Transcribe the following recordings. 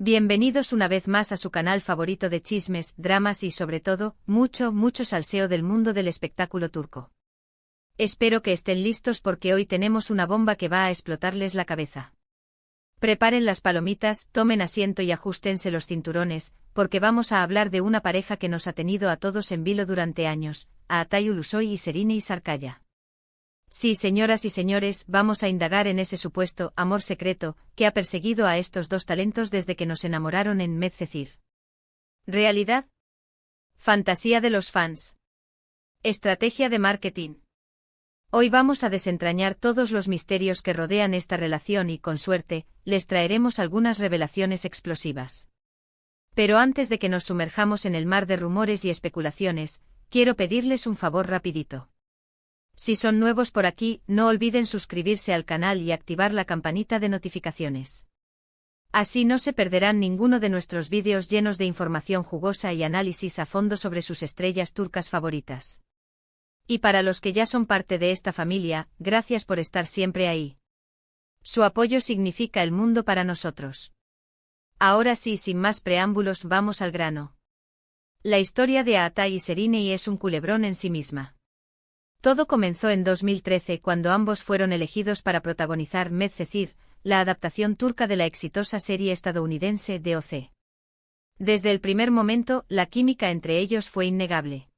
Bienvenidos una vez más a su canal favorito de chismes, dramas y sobre todo, mucho salseo del mundo del espectáculo turco. Espero que estén listos porque hoy tenemos una bomba que va a explotarles la cabeza. Preparen las palomitas, tomen asiento y ajustense los cinturones, porque vamos a hablar de una pareja que nos ha tenido a todos en vilo durante años, a Atay Ulusoy y Serine Sarıkaya. Sí, señoras y señores, vamos a indagar en ese supuesto amor secreto que ha perseguido a estos dos talentos desde que nos enamoraron en Medcezir. ¿Realidad? ¿Fantasía de los fans? ¿Estrategia de marketing? Hoy vamos a desentrañar todos los misterios que rodean esta relación y, con suerte, les traeremos algunas revelaciones explosivas. Pero antes de que nos sumerjamos en el mar de rumores y especulaciones, quiero pedirles un favor rapidito. Si son nuevos por aquí, no olviden suscribirse al canal y activar la campanita de notificaciones. Así no se perderán ninguno de nuestros vídeos llenos de información jugosa y análisis a fondo sobre sus estrellas turcas favoritas. Y para los que ya son parte de esta familia, gracias por estar siempre ahí. Su apoyo significa el mundo para nosotros. Ahora sí, sin más preámbulos, vamos al grano. La historia de Atay y Serine es un culebrón en sí misma. Todo comenzó en 2013 cuando ambos fueron elegidos para protagonizar Medcezir, la adaptación turca de la exitosa serie estadounidense DOC. Desde el primer momento, la química entre ellos fue innegable.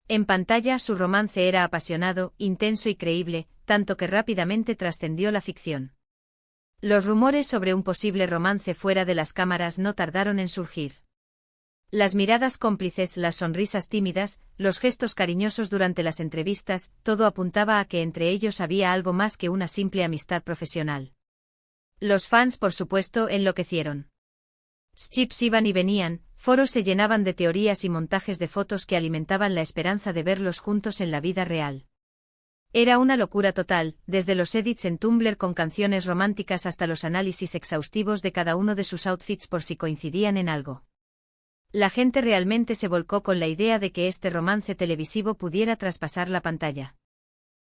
En pantalla, su romance era apasionado, intenso y creíble, tanto que rápidamente trascendió la ficción. Los rumores sobre un posible romance fuera de las cámaras no tardaron en surgir. Las miradas cómplices, las sonrisas tímidas, los gestos cariñosos durante las entrevistas, todo apuntaba a que entre ellos había algo más que una simple amistad profesional. Los fans, por supuesto, enloquecieron. Chips iban y venían, foros se llenaban de teorías y montajes de fotos que alimentaban la esperanza de verlos juntos en la vida real. Era una locura total, desde los edits en Tumblr con canciones románticas hasta los análisis exhaustivos de cada uno de sus outfits por si coincidían en algo. La gente realmente se volcó con la idea de que este romance televisivo pudiera traspasar la pantalla.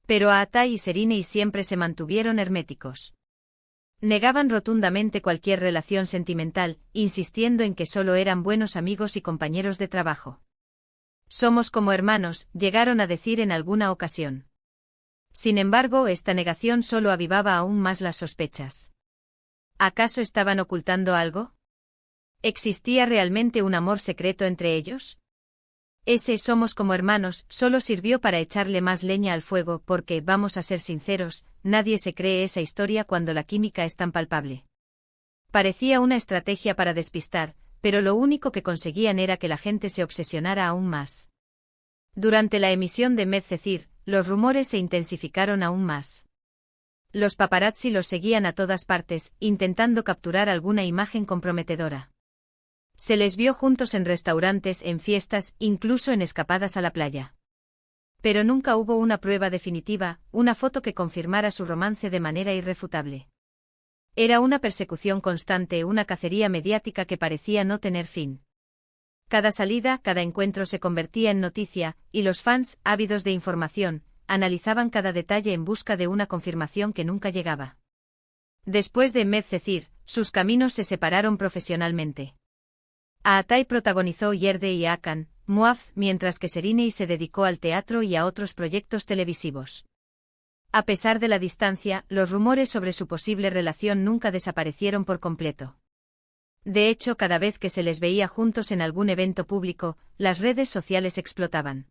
Pero Atay y Serine siempre se mantuvieron herméticos. Negaban rotundamente cualquier relación sentimental, insistiendo en que solo eran buenos amigos y compañeros de trabajo. Somos como hermanos, llegaron a decir en alguna ocasión. Sin embargo, esta negación solo avivaba aún más las sospechas. ¿Acaso estaban ocultando algo? ¿Existía realmente un amor secreto entre ellos? Ese somos como hermanos solo sirvió para echarle más leña al fuego porque, vamos a ser sinceros, nadie se cree esa historia cuando la química es tan palpable. Parecía una estrategia para despistar, pero lo único que conseguían era que la gente se obsesionara aún más. Durante la emisión de Medcezir, los rumores se intensificaron aún más. Los paparazzi los seguían a todas partes, intentando capturar alguna imagen comprometedora. Se les vio juntos en restaurantes, en fiestas, incluso en escapadas a la playa. Pero nunca hubo una prueba definitiva, una foto que confirmara su romance de manera irrefutable. Era una persecución constante, una cacería mediática que parecía no tener fin. Cada salida, cada encuentro se convertía en noticia, y los fans, ávidos de información, analizaban cada detalle en busca de una confirmación que nunca llegaba. Después de Medcezir, sus caminos se separaron profesionalmente. Atay protagonizó Yerde y Hakan, Muaf, mientras que Serine se dedicó al teatro y a otros proyectos televisivos. A pesar de la distancia, los rumores sobre su posible relación nunca desaparecieron por completo. De hecho, cada vez que se les veía juntos en algún evento público, las redes sociales explotaban.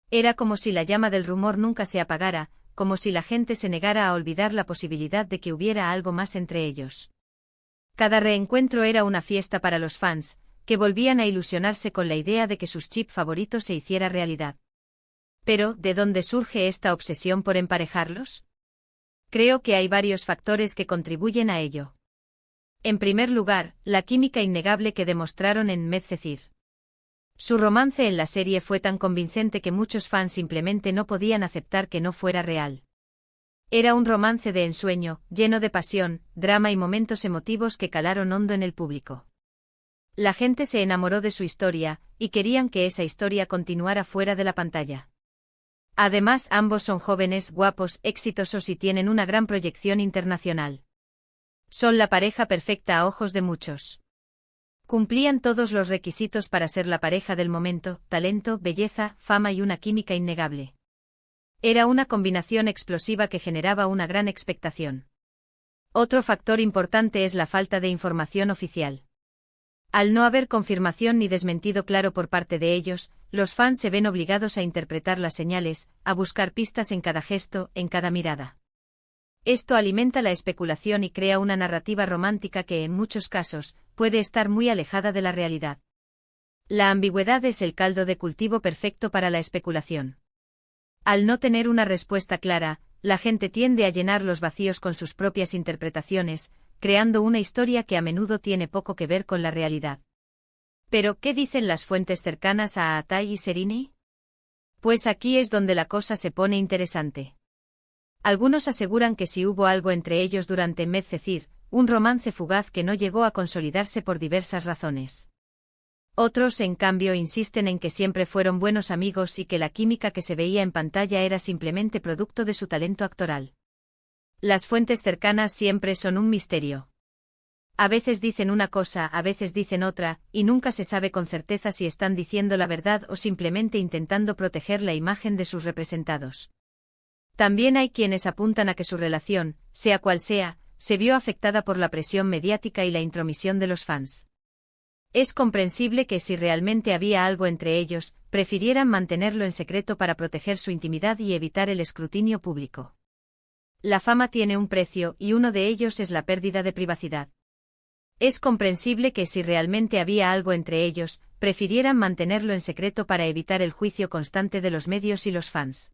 Era como si la llama del rumor nunca se apagara, como si la gente se negara a olvidar la posibilidad de que hubiera algo más entre ellos. Cada reencuentro era una fiesta para los fans, que volvían a ilusionarse con la idea de que sus chip favoritos se hiciera realidad. Pero, ¿de dónde surge esta obsesión por emparejarlos? Creo que hay varios factores que contribuyen a ello. En primer lugar, la química innegable que demostraron en Medcezir. Su romance en la serie fue tan convincente que muchos fans simplemente no podían aceptar que no fuera real. Era un romance de ensueño, lleno de pasión, drama y momentos emotivos que calaron hondo en el público. La gente se enamoró de su historia, y querían que esa historia continuara fuera de la pantalla. Además, ambos son jóvenes, guapos, exitosos y tienen una gran proyección internacional. Son la pareja perfecta a ojos de muchos. Cumplían todos los requisitos para ser la pareja del momento: talento, belleza, fama y una química innegable. Era una combinación explosiva que generaba una gran expectación. Otro factor importante es la falta de información oficial. Al no haber confirmación ni desmentido claro por parte de ellos, los fans se ven obligados a interpretar las señales, a buscar pistas en cada gesto, en cada mirada. Esto alimenta la especulación y crea una narrativa romántica que, en muchos casos, puede estar muy alejada de la realidad. La ambigüedad es el caldo de cultivo perfecto para la especulación. Al no tener una respuesta clara, la gente tiende a llenar los vacíos con sus propias interpretaciones, creando una historia que a menudo tiene poco que ver con la realidad. Pero, ¿qué dicen las fuentes cercanas a Atai y Serrini? Pues aquí es donde la cosa se pone interesante. Algunos aseguran que sí hubo algo entre ellos durante Medcezir, un romance fugaz que no llegó a consolidarse por diversas razones. Otros, en cambio, insisten en que siempre fueron buenos amigos y que la química que se veía en pantalla era simplemente producto de su talento actoral. Las fuentes cercanas siempre son un misterio. A veces dicen una cosa, a veces dicen otra, y nunca se sabe con certeza si están diciendo la verdad o simplemente intentando proteger la imagen de sus representados. También hay quienes apuntan a que su relación, sea cual sea, se vio afectada por la presión mediática y la intromisión de los fans. Es comprensible que si realmente había algo entre ellos, prefirieran mantenerlo en secreto para proteger su intimidad y evitar el escrutinio público. La fama tiene un precio y uno de ellos es la pérdida de privacidad. Es comprensible que si realmente había algo entre ellos, prefirieran mantenerlo en secreto para evitar el juicio constante de los medios y los fans.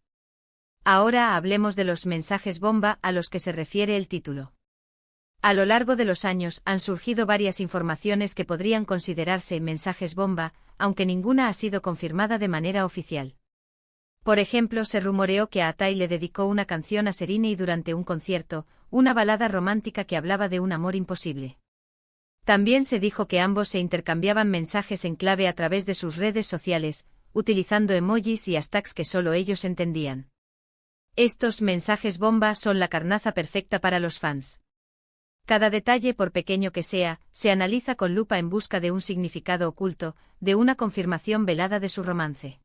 Ahora hablemos de los mensajes bomba a los que se refiere el título. A lo largo de los años han surgido varias informaciones que podrían considerarse mensajes bomba, aunque ninguna ha sido confirmada de manera oficial. Por ejemplo, se rumoreó que Atai le dedicó una canción a Serrini durante un concierto, una balada romántica que hablaba de un amor imposible. También se dijo que ambos se intercambiaban mensajes en clave a través de sus redes sociales, utilizando emojis y hashtags que solo ellos entendían. Estos mensajes bomba son la carnaza perfecta para los fans. Cada detalle, por pequeño que sea, se analiza con lupa en busca de un significado oculto, de una confirmación velada de su romance.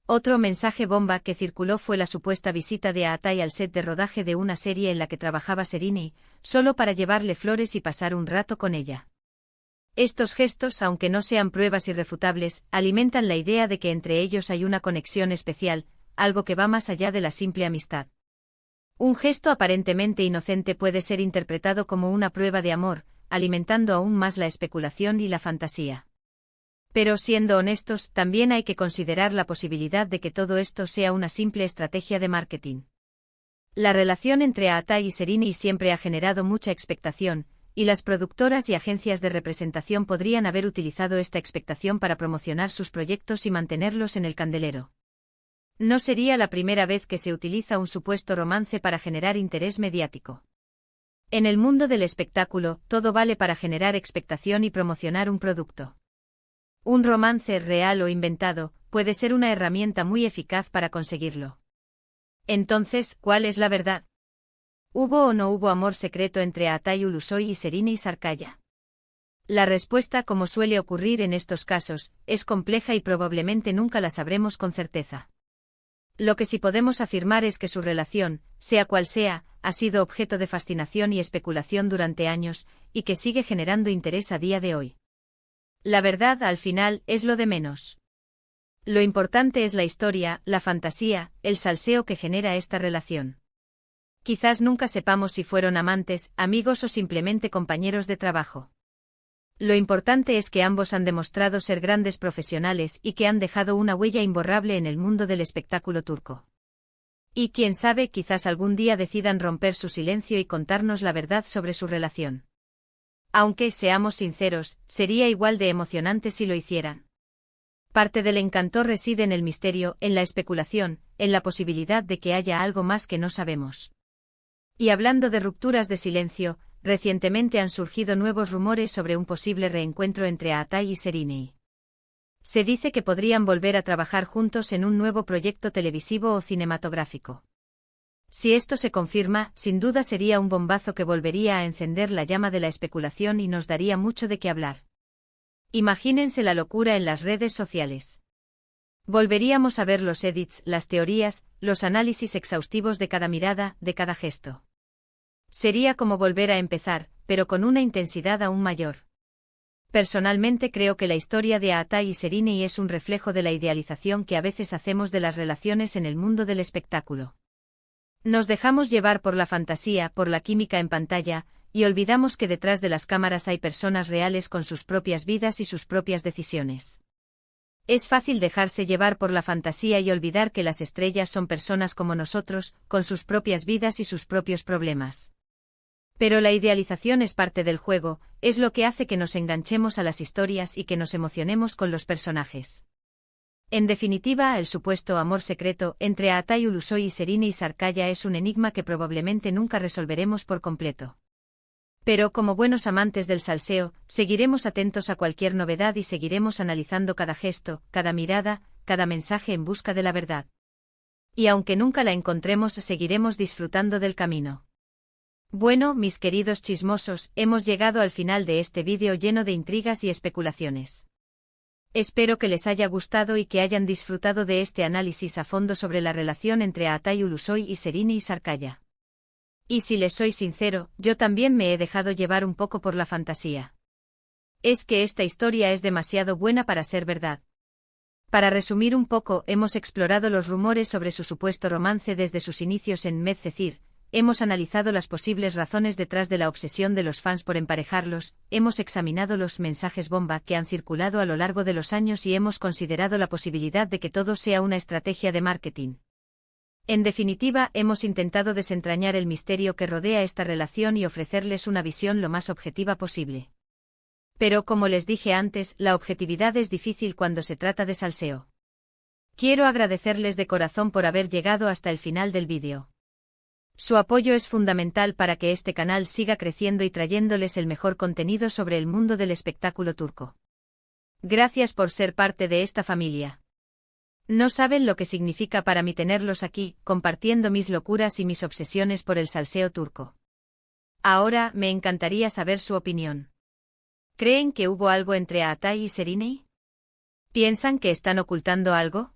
Otro mensaje bomba que circuló fue la supuesta visita de Atai al set de rodaje de una serie en la que trabajaba Serrini, solo para llevarle flores y pasar un rato con ella. Estos gestos, aunque no sean pruebas irrefutables, alimentan la idea de que entre ellos hay una conexión especial, algo que va más allá de la simple amistad. Un gesto aparentemente inocente puede ser interpretado como una prueba de amor, alimentando aún más la especulación y la fantasía. Pero siendo honestos, también hay que considerar la posibilidad de que todo esto sea una simple estrategia de marketing. La relación entre Atai y Serrini siempre ha generado mucha expectación, y las productoras y agencias de representación podrían haber utilizado esta expectación para promocionar sus proyectos y mantenerlos en el candelero. No sería la primera vez que se utiliza un supuesto romance para generar interés mediático. En el mundo del espectáculo, todo vale para generar expectación y promocionar un producto. Un romance, real o inventado, puede ser una herramienta muy eficaz para conseguirlo. Entonces, ¿cuál es la verdad? ¿Hubo o no hubo amor secreto entre Atai Ulusoy y Serrini Sarkaya? La respuesta, como suele ocurrir en estos casos, es compleja y probablemente nunca la sabremos con certeza. Lo que sí podemos afirmar es que su relación, sea cual sea, ha sido objeto de fascinación y especulación durante años, y que sigue generando interés a día de hoy. La verdad, al final, es lo de menos. Lo importante es la historia, la fantasía, el salseo que genera esta relación. Quizás nunca sepamos si fueron amantes, amigos o simplemente compañeros de trabajo. Lo importante es que ambos han demostrado ser grandes profesionales y que han dejado una huella imborrable en el mundo del espectáculo turco. Y quién sabe, quizás algún día decidan romper su silencio y contarnos la verdad sobre su relación. Aunque, seamos sinceros, sería igual de emocionante si lo hicieran. Parte del encanto reside en el misterio, en la especulación, en la posibilidad de que haya algo más que no sabemos. Y hablando de rupturas de silencio, recientemente han surgido nuevos rumores sobre un posible reencuentro entre Atai y Serrini. Se dice que podrían volver a trabajar juntos en un nuevo proyecto televisivo o cinematográfico. Si esto se confirma, sin duda sería un bombazo que volvería a encender la llama de la especulación y nos daría mucho de qué hablar. Imagínense la locura en las redes sociales. Volveríamos a ver los edits, las teorías, los análisis exhaustivos de cada mirada, de cada gesto. Sería como volver a empezar, pero con una intensidad aún mayor. Personalmente creo que la historia de Aatai y Serinei es un reflejo de la idealización que a veces hacemos de las relaciones en el mundo del espectáculo. Nos dejamos llevar por la fantasía, por la química en pantalla, y olvidamos que detrás de las cámaras hay personas reales con sus propias vidas y sus propias decisiones. Es fácil dejarse llevar por la fantasía y olvidar que las estrellas son personas como nosotros, con sus propias vidas y sus propios problemas. Pero la idealización es parte del juego, es lo que hace que nos enganchemos a las historias y que nos emocionemos con los personajes. En definitiva, el supuesto amor secreto entre Aatai Ulusoy y Serinei Sarkaya es un enigma que probablemente nunca resolveremos por completo. Pero como buenos amantes del salseo, seguiremos atentos a cualquier novedad y seguiremos analizando cada gesto, cada mirada, cada mensaje en busca de la verdad. Y aunque nunca la encontremos, seguiremos disfrutando del camino. Bueno, mis queridos chismosos, hemos llegado al final de este vídeo lleno de intrigas y especulaciones. Espero que les haya gustado y que hayan disfrutado de este análisis a fondo sobre la relación entre Aatai Ulusoy y Serinei Sarkaya. Y si les soy sincero, yo también me he dejado llevar un poco por la fantasía. Es que esta historia es demasiado buena para ser verdad. Para resumir un poco, hemos explorado los rumores sobre su supuesto romance desde sus inicios en Medcezir, hemos analizado las posibles razones detrás de la obsesión de los fans por emparejarlos, hemos examinado los mensajes bomba que han circulado a lo largo de los años y hemos considerado la posibilidad de que todo sea una estrategia de marketing. En definitiva, hemos intentado desentrañar el misterio que rodea esta relación y ofrecerles una visión lo más objetiva posible. Pero como les dije antes, la objetividad es difícil cuando se trata de salseo. Quiero agradecerles de corazón por haber llegado hasta el final del vídeo. Su apoyo es fundamental para que este canal siga creciendo y trayéndoles el mejor contenido sobre el mundo del espectáculo turco. Gracias por ser parte de esta familia. No saben lo que significa para mí tenerlos aquí, compartiendo mis locuras y mis obsesiones por el salseo turco. Ahora, me encantaría saber su opinión. ¿Creen que hubo algo entre Aatai y Serinei? ¿Piensan que están ocultando algo?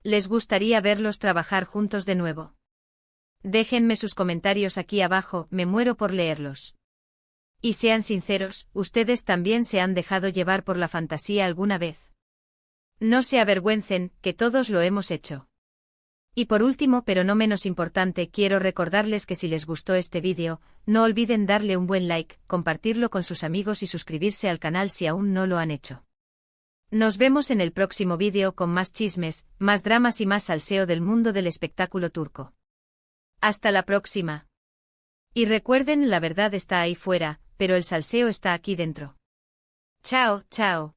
¿Les gustaría verlos trabajar juntos de nuevo? Déjenme sus comentarios aquí abajo, me muero por leerlos. Y sean sinceros, ¿ustedes también se han dejado llevar por la fantasía alguna vez? No se avergüencen, que todos lo hemos hecho. Y por último, pero no menos importante, quiero recordarles que si les gustó este vídeo, no olviden darle un buen like, compartirlo con sus amigos y suscribirse al canal si aún no lo han hecho. Nos vemos en el próximo vídeo con más chismes, más dramas y más salseo del mundo del espectáculo turco. Hasta la próxima. Y recuerden, la verdad está ahí fuera, pero el salseo está aquí dentro. Chao, chao.